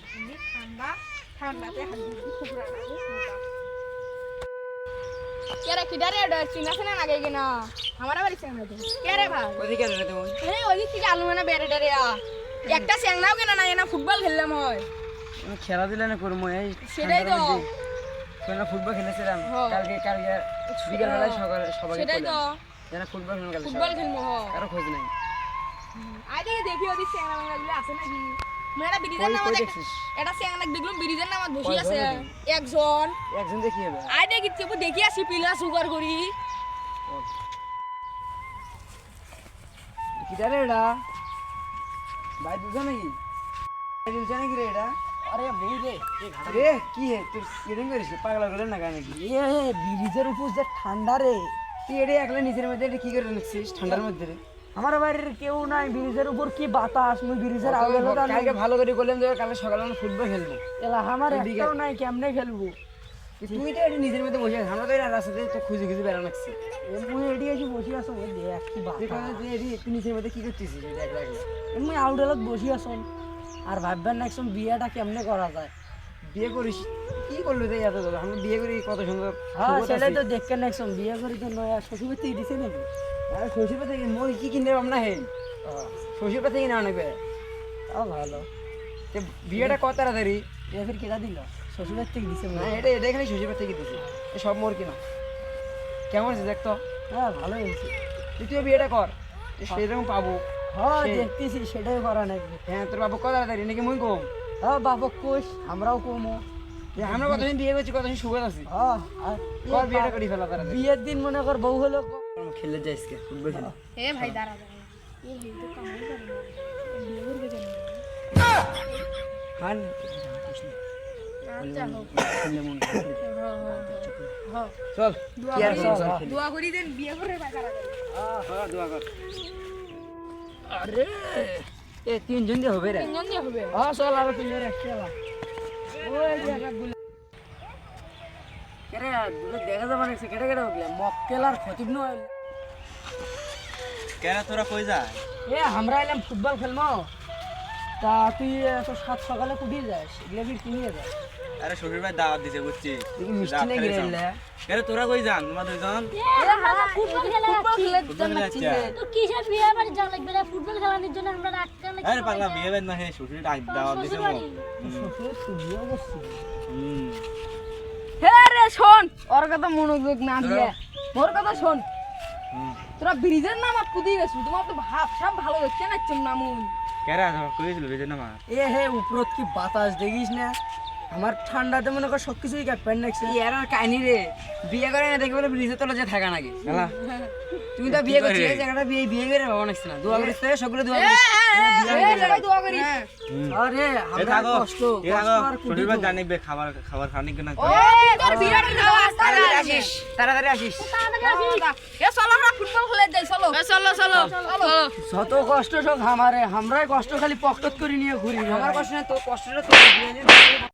এমনি ঠান্ডা ঠান্ডাতে হালকা খুব রাখা কেরে কিডারে চিনা চিনা লাগে কিনা আমার বাড়ি চেংনা তো কেরে ভাই ওদিকে রে তুমি এই ওদিক থেকে আলু মানে বেরে ডেরে একটা চেংনাও কেনা না এনা ফুটবল খেললাম হয় আমি খেলা দিলে না করবো এই সেটাই তো তোমরা ফুটবল খেলেছিলাম হ্যাঁ। কালকে বিকেল বেলায় সকালে সবাই সেটাই তো যারা ফুটবল খেলেন কালকে ফুটবল খেলবো কারো খোঁজ নাই আগে দেখি ওদিক চেংনা বাংলাগুলো আছে নাকি মেয়েরা ব্রিজের নামে দেখছিস এটা চেংনা দেখলাম ব্রিজের নামে বসে আছে কয়জন? একজন একজন দেখি হবে আই দেখি দেখি আসি পিলা সুগার করি কিটারে এটা ভাই দুজা নাকি ভাই দুজা নাকি রে এটা আরে মুই রে রে কি হে তুই কিরম করিস পাগলা করে না নাকি এ ব্রিজের উপর যে ঠান্ডা রে তুই এটা একলা নিজের মধ্যে এটা কি করে নিচ্ছিস ঠান্ডার মধ্যে রে আমার বাড়ির কেউ নাই ব্রিজের উপর কি বাতাস মুই ব্রিজের আগে কালকে ভালো করে বললাম যে কালকে সকালে আমরা ফুটবল খেলবো এলা আমার একটাও নাই কেমনে খেলবো তুই তো এটা নিজের মধ্যে বসে আছিস আমরা তো এটা রাস্তাতে তো খুঁজে খুঁজে বেড়ানো লাগছি মুই এডি এসে বসে আছো ওই দেখ কি তুই বাতাস কারণে তুই এটি তুই নিজের মধ্যে কি করছিস এটা একলা একলা মুই আউডালত বসে আছো আর ভাববেন না একদম বিয়েটা কেমনে করা যায় বিয়ে করিস কি করলো তাই এত কথা আমরা বিয়ে করি কত সুন্দর হ্যাঁ সেটাই তো দেখেন না একদম বিয়ে করি তো নয় শ্বশুর তুই দিছে নাকি আর শ্বশুর থেকে মই কি কিনতে পারব না হে শ্বশুর থেকে না অনেক তাও ভালো বিয়েটা কত তাড়াতাড়ি এ ফির কেটা দিল শ্বশুরের থেকে দিছে না মনে হয়। এটা এটা এখানে শ্বশুর থেকে দিছে এ সব মোর কিনা কেমন আছে দেখ তো হ্যাঁ ভালো হয়েছে তুই বিয়েটা কর সেরকম পাবো হ্যাঁ সেই- দেখতেছি সেটাই করা নাকি হ্যাঁ তোর বাবু কত তাড়াতাড়ি নাকি মুই কম হ্যাঁ বাবা কোষ আমরাও কমো আমরা কতদিন বিয়ে করছি কতদিন সুখে আছি হ্যাঁ আর কর বিয়েটা করি ফেলা তাড়াতাড়ি বিয়ের দিন মনে কর বউ হলো খেলে যাইস কে ফুটবল খেলে এ ভাই দাঁড়া দাঁড়া এই হিন্দু কামাই করে না বিয়ে করবে কেন খান আচ্ছা হোক খেললে মন হ্যাঁ চল দোয়া কি আর করি করবো, চল খেলি। দোয়া করি দেন বিয়ে করে ভাই তাড়াতাড়ি হ্যাঁ দোয়া কর আরে এ তিনজন দিয়ে হবে রে তিনজন দিয়ে হবে হ্যাঁ চল আর পিলে রাখতে এলা ওই জায়গাগুলো কেরে দুটো দেখা যাবে না কেটে কেটে উঠলে মক্কেল আর খতিব নয় কেন তোরা কই যায় এ আমরা এলাম ফুটবল খেলবো তা তুই এত সাত সকালে কুটিয়ে যাস এগুলো ফির কিনিয়ে যাস আরে শ্বশুর ভাই দাওয়াত দিছে বুঝছি দেখি মিষ্টি নাকি রে এলে কেন তোরা কই যান তোমার দুজন ফুটবল খেলে ফুটবল খেলা যাচ্ছে তো কিসের বিয়ে বাড়ি যাওয়া লাগবে না ফুটবল খেলানোর জন্য আমরা রাখতে লাগবে আরে পাগলা বিয়ে বেদ না হে শ্বশুর দাওয়াত দিছে মো শ্বশুর তুমিও বসছিস হুম হে রে শোন ওর কথা মনোযোগ না দিয়ে মোর কথা শোন হুম তোরা ব্রিজের নাম আর কুদি গেছিস তোমার তো ভাব সব ভালো হচ্ছে না নামুন কেরা কইছিল বেজে না মা এ হে উপরত কি বাতাস দেখিস না আমার ঠান্ডাতে মনে কর সব কিছুই ক্যাপ্টেন রাখছে এর আর কাহিনী রে বিয়ে করে না দেখে বলে ব্রিজে তোলা যে থাকা নাকি খেলা তুমি তো বিয়ে করছিস এই জায়গাটা বিয়ে বিয়ে করে বাবা নাকছ না দোয়া করিস তো সবগুলো দোয়া করিস সবাই দোয়া করিস আরে এ আমরা থাকো কষ্ট এ কষ্ট থাকো আর কুটি শ্বশুর ভাই জানিবে খাবার খাবার খানি কিনা ও তোর বিরাট খাওয়া তাড়াতাড়ি আসিস তাড়াতাড়ি আসিস এ চলো আমরা ফুটবল খেলে যাই চলো চলো চলো চলো যত কষ্ট সব আমারে আমরাই কষ্ট খালি পকেট করে নিয়ে ঘুরি আমার কষ্ট না তোর কষ্টটা তোর